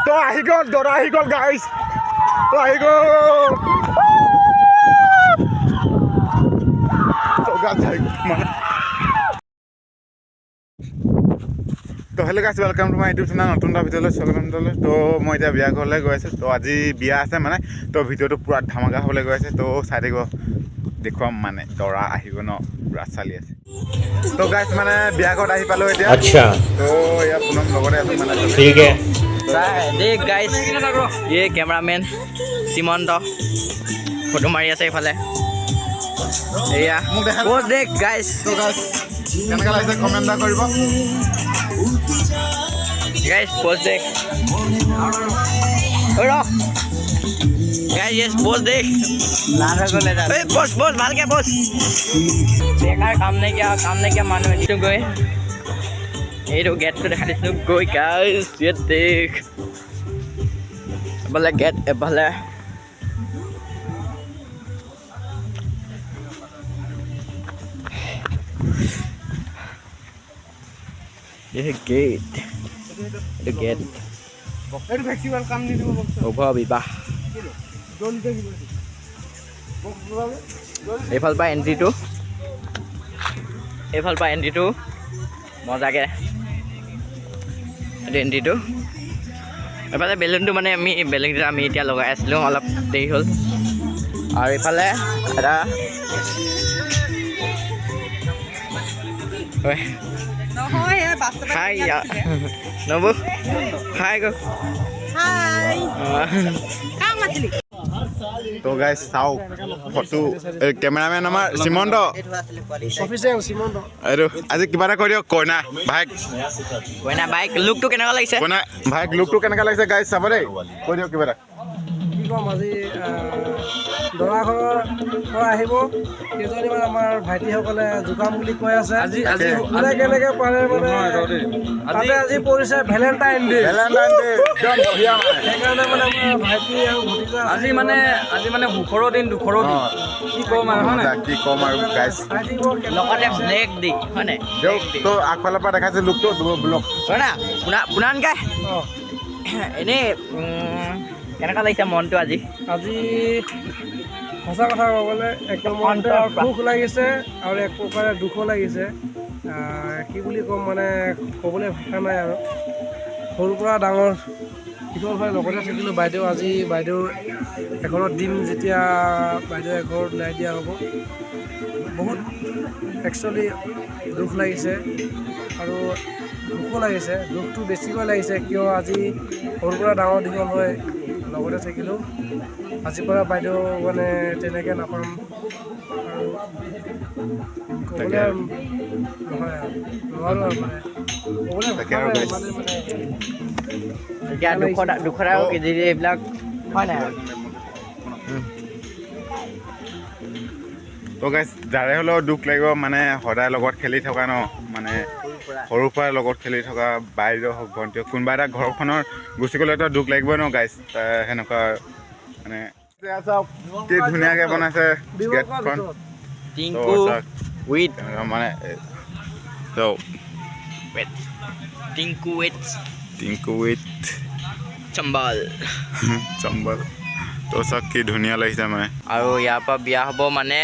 তো আহি গ'ল দৰা আহি গ'ল গাইছ তো আহি গ'ল তো গাইছ মানে তো hello' guys welcome to my YouTube channel নতুন এটা ভিডিঅ'লৈ স্বাগতম জনালোঁ তো মই এতিয়া বিয়া ঘৰলৈ গৈ আছোঁ তো আজি বিয়া আছে মানে তো ভিডিঅ'টো পূৰা ধামাকা হ'বলৈ গৈ আছে তো চাই থাকিব দেখুৱাম মানে দৰা আহিব ন পূৰা চালি আছে তো গাইছ মানে বিয়া ঘৰত আহি পালোঁ এতিয়া अच्छा তো ইয়াৰ পুনম লগতে আছোঁ মানে ठीक है देख गाइस ये कैमरामैन सीमंत फोटो मारी আছে ইফালে এয়া পোজ দেখ গাইস তো গাইছ কেনেকুৱা লাগিছে কমেণ্ট এটা কৰিব गाइस पोज देख ओए रो गाइस ये पोज देख नारा को ले जा ए पोज पोज भाल के पोज बेकार काम नहीं किया मानो है तो गए ये तो गेट तो दिखा दिसनु गई गाइस ये देख भले गेट भले ये गेट itu gate এইটো ভেক্সি ৱেলকাম নি দিব over বিবাহ এইফাল পৰা এন্ট্ৰিটো মজাকে এইটো এন্ট্ৰিটো এইফালে বেলুনটো মানে বেলুনটো আমি এতিয়া লগাই আছিলোঁ অলপ দেৰি হ'ল আৰু এইফালে এটা Hai ya. Nobu. Hai go. Hai. Kang Matli. তো গাইছ চাও ফটো কেমেৰামেন আমাৰ সিমন্ত Official Simon. আৰু আজি কিবা এটা কৰি দিয়ক কইনা ভাইক কইনা বাইক লুকটো কেনেকুৱা লাগিছে কইনা ভাইক লুকটো কেনেকুৱা লাগিছে গাইছ চাব দেই কৈ দিয়ক কিবা এটা কি কম আজি দৰা ঘৰৰ পৰা আহিব কেইজনীমান আমাৰ ভাইটিসকলে জোকাম বুলি কৈ আছে আজি কোনে কেনেকৈ পাৰে মানে তাতে আজি পৰিছে ভেলেণ্টাইন ডে একদম বঢ়িয়া মানে সেইকাৰণে মানে আমাৰ ভাইটি আৰু ভতিজা আজি মানে সুখৰ দিন দুখৰ দিন কি ক'ম আৰু হয় কি ক'ম আৰু গাইছ ভাইটিবোৰ লগতে ব্লেক দি হয় নাই দিয়ক তো আগফালৰ পৰা দেখাইছে লুকটো ব্লক হয় না পুনানকাই অঁ এনেই কেনেকুৱা লাগিছে মনটো আজি আজি সঁচা কথা ক'বলৈ একদম মনটো সুখ লাগিছে আৰু এক প্ৰকাৰে দুখো লাগিছে কি বুলি ক'ম মানে ক'বলৈ ভাষা নাই আৰু সৰুৰ পৰা ডাঙৰ দীঘল হৈ লগতে থাকিলোঁ বাইদেউ আজি বাইদেউৰ এঘৰত দিম যেতিয়া বাইদেউ এঘৰত ওলাই দিয়া হ'ব বহুত একচুৱেলি দুখ লাগিছে আৰু দুখো লাগিছে দুখটো বেছিকৈ লাগিছে কিয় আজি সৰুৰ পৰা ডাঙৰ দীঘল হৈ লগতে থাকিলোঁ আজিৰ পৰা বাইদেউ মানে তেনেকৈ নাপাম আৰু ক'বলৈ নহয় নোৱাৰোঁ আৰু মানে ক'বলৈ মানে এতিয়া দুখৰ আৰু এইবিলাক হয় নাই তো গাইছ যাৰে হ'লেও দুখ লাগিব মানে সদায় লগত খেলি থকা ন মানে সৰুৰ পৰা লগত খেলি থকা বাইদেউ হওক ভণ্টি হওক কোনোবা এটা ঘৰখনৰ গুচি গ'লেতো দুখ লাগিবই ন গাইছ সেনেকুৱা মানে কি ধুনীয়াকৈ বনাইছে গেটখন টিংকু উইথ মানে টিংকু উইথ চম্বল চম্বল তো চাওক কি ধুনীয়া লাগিছে মানে আৰু ইয়াৰ পৰা বিয়া হ'ব মানে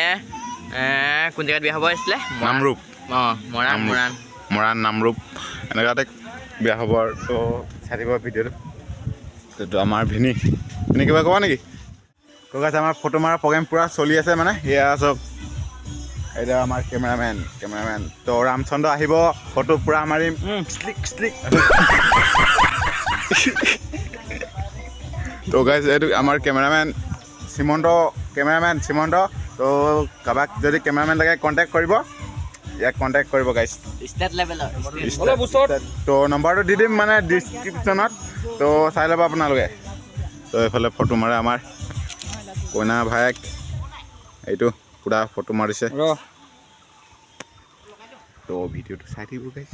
কোন জেগাত বিয়া হ'ব আহিছিলে নামৰূপ অঁ মৰাণ নামৰূপ এনেকুৱাতে বিয়া হ'ব আৰু তো চাই দিব ভিডিঅ'টো তো আমাৰ ভিনি কিবা ক'বা নেকি কৈ আছে আমাৰ ফটো মাৰা প্ৰগ্ৰেম পূৰা চলি আছে মানে সেয়া চব এতিয়া আমাৰ কেমেৰামেন তো ৰামচন্দ্ৰ আহিব ফটো পূৰা মাৰিম শ্লিক তো গাইজ এইটো আমাৰ কেমেৰামেন সিমন্ত তো কাৰোবাক যদি কেমেৰামেন লাগে কণ্টেক্ট কৰিব ইয়াক কণ্টেক্ট কৰিব গাইজ ষ্টেট লেভেলৰ তো নম্বৰটো দি দিম মানে ডিছক্ৰিপশ্যনত তো চাই ল'ব আপোনালোকে তো এইফালে ফটো মাৰে আমাৰ কইনা ভায়েক এইটো পূৰা ফটো মাৰিছে তো ভিডিঅ'টো চাই থাকিব গাইজ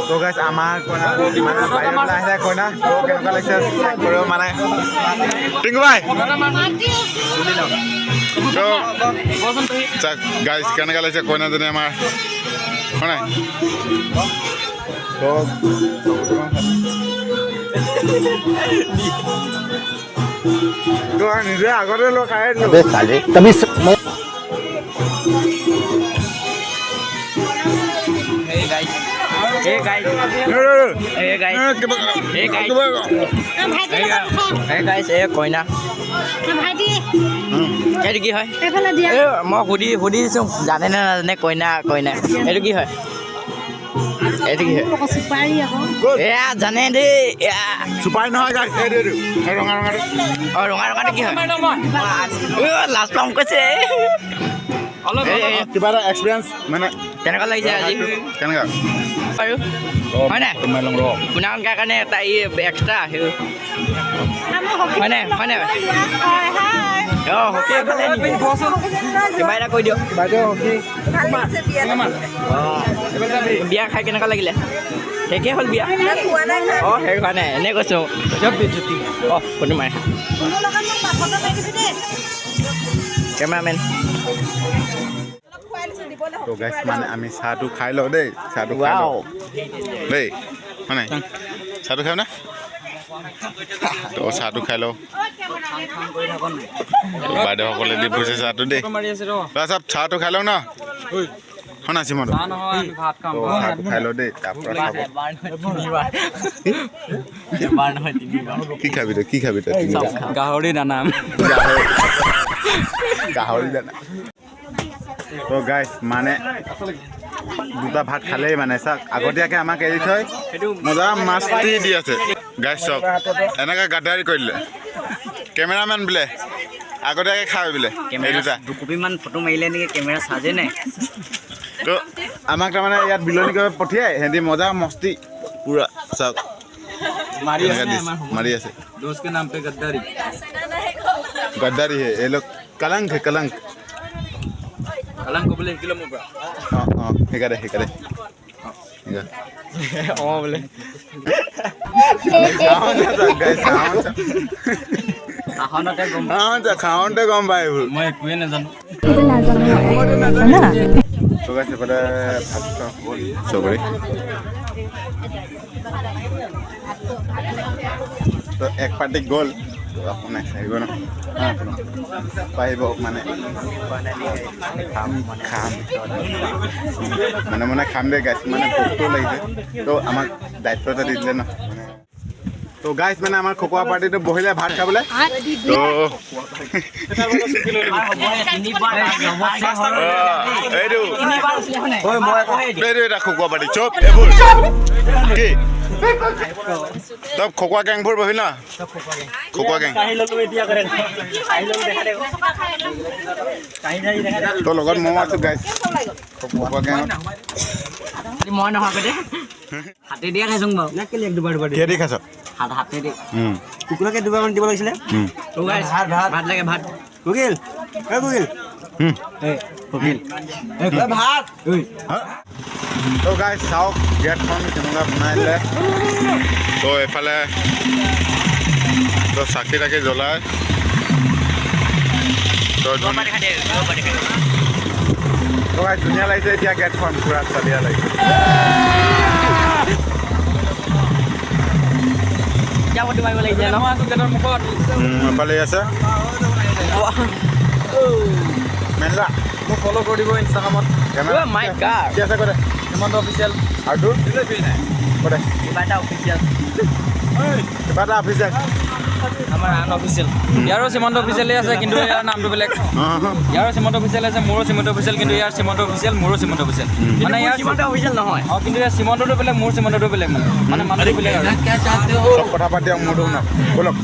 তো গাইজ আমাৰ কইনা মানে বাহিৰত আহে কইনা তো কেনেকুৱা লাগিছে চেক কৰিব মানে টিংকু ভাই তো গাইজ কেনেকুৱা লাগিছে কইনাজনী আমাৰ হয় নাই তো নিজে আগতে লৈ খাই দিলো Hey guys. Hey guys. Hey guys. Hey guys. Hey guys, এই কইনা ভাইটি এইটো কি হয় এইফালে দিয়া মই সুধি দিছোঁ জানে নে নাজানে কইনা এইটো কি হয় এইটো কি হয় চুপাৰী আকৌ এয়া জানে দেই এয়া চুপাৰি নহয় গাইছ এইটো ৰঙা ৰঙাটো অঁ ৰঙা ৰঙাটো কি হয় লাষ্ট পাম কৈছে কিবা এটা এক্সপিৰিয়েঞ্চ মানে কেনেকুৱা লাগিছে আজি কেনেকুৱা আৰু হয় নাই আপোনালোকৰ কাৰণে এটা ই এক্সট্ৰা হয়নে অঁ হকী এফালে কিবা এটা কৈ দিয়ক বিয়া খাই কেনেকুৱা লাগিলে শেষেই হ'ল বিয়া অঁ শেষ হোৱা নাই এনেই কৈছোঁ অঁ ফটো মাৰে কেমেৰামেন তো গাইছ মানে আমি চাহটো খাই লওঁ দেই চাহটো খাই লওঁ দেই হয় নাই চাহটো খাই না তো চাহটো খাই লওঁ বাইদেউসকলে দি পঠিয়াইছে চাহটো দেই চব চাহটো খাই লওঁ ন হয় নাই চিমন তো চাহটো খাই লওঁ দেই তাৰপৰা কি খাবি তই গাহৰি দানা গাহৰি দানা তো গাইছ মানে দুটা ভাত খালেই মানে চাওক আগতীয়াকৈ আমাক এৰি থৈ মজা মাছটি দি আছে গাইছ চব এনেকৈ গাদ্দাৰি কৰি দিলে কেমেৰামেন বোলে আগতীয়াকৈ খাই বোলে এই দুটা দুকপিমান ফটো মাৰিলে নেকি কেমেৰা চাৰ্জে নাই তো আমাক তাৰমানে ইয়াত বিলনি কৰি পঠিয়াই সিহঁতি মজা মস্তি পূৰা চাওক মাৰি আছে दोस्त के नाम पे गद्दारी गद्दारी है ये लोग कलंक है कलंक कलंक को बोले किलो मुबरा हाँ हेकारे অঁ বোলে খাওঁতে গম পাই এইবোৰ मैं একোৱে নাজানো সেপতে ভাত চবৰে তো এক পাৰ্টি গ'ল আপোনাক আহিব ন পাৰিব মানে খাম মানে খাম দে গাইছ মানে ভোকটো লাগিছে তো আমাক দায়িত্ব এটা দি দিলে ন তো গাইছ মানে আমাৰ খকুৱা পাৰ্টিটো বহিলে ভাত খাবলৈ তো এইটো এটা খকুৱা পাৰ্টি চব এইবোৰ কি তব খকুৱা গেংবোৰ বহিল ন খকুৱা গেং তো লগত ময়ো আছো গাইছ খকুৱা গেঙত মই নহয় দে হাতে দিয়ে খাইছোঁ বাৰু নে কেলে দুবাৰ কিহে দি খাইছ হাতে দি কুকুৰাকে দুবাৰমান দিব লাগিছিলে ভাত লাগে ভাত কুকিল কুকিল ভাত তো গাইছ চাওক গেটখন কেনেকুৱা বনাই দিলে তো এইফালে তো চাকি তাকি জ্বলাই তো ধুনীয়া লাগিছে এতিয়া গেটখন পুৰা চালিয়া লাগিছে ফটো মাৰিব লাগিছে ন গেটৰ মুখত এফালে আছে মেলা মোক ফ'ল' কৰি দিব ইনষ্টাগ্ৰামত মাই গড কি আছে কৰে হিমন্ত অফিচিয়েল আৰু তোৰ কৰে কিবা এটা অফিচিয়েল কিবা এটা অফিচিয়েল আমাৰ আন অফিচিয়েল ইয়াৰো সীমন্ত অফিচিয়েলে আছে কিন্তু ইয়াৰ নামটো বেলেগ ইয়াৰো সীমন্ত অফিচিয়েল আছে মোৰো সীমন্ত অফিচিয়েল কিন্তু ইয়াৰ সীমন্ত অফিচিয়েল মোৰো সীমন্ত অফিচিয়েল মানে ইয়াৰ সীমন্ত অফিচিয়েল নহয় অঁ কিন্তু ইয়াৰ সীমন্তটো বেলেগ মোৰ সীমন্তটো বেলেগ মানে মানুহটো বেলেগ আৰু চব কথা পাতি মোৰটো শুনক ব'লক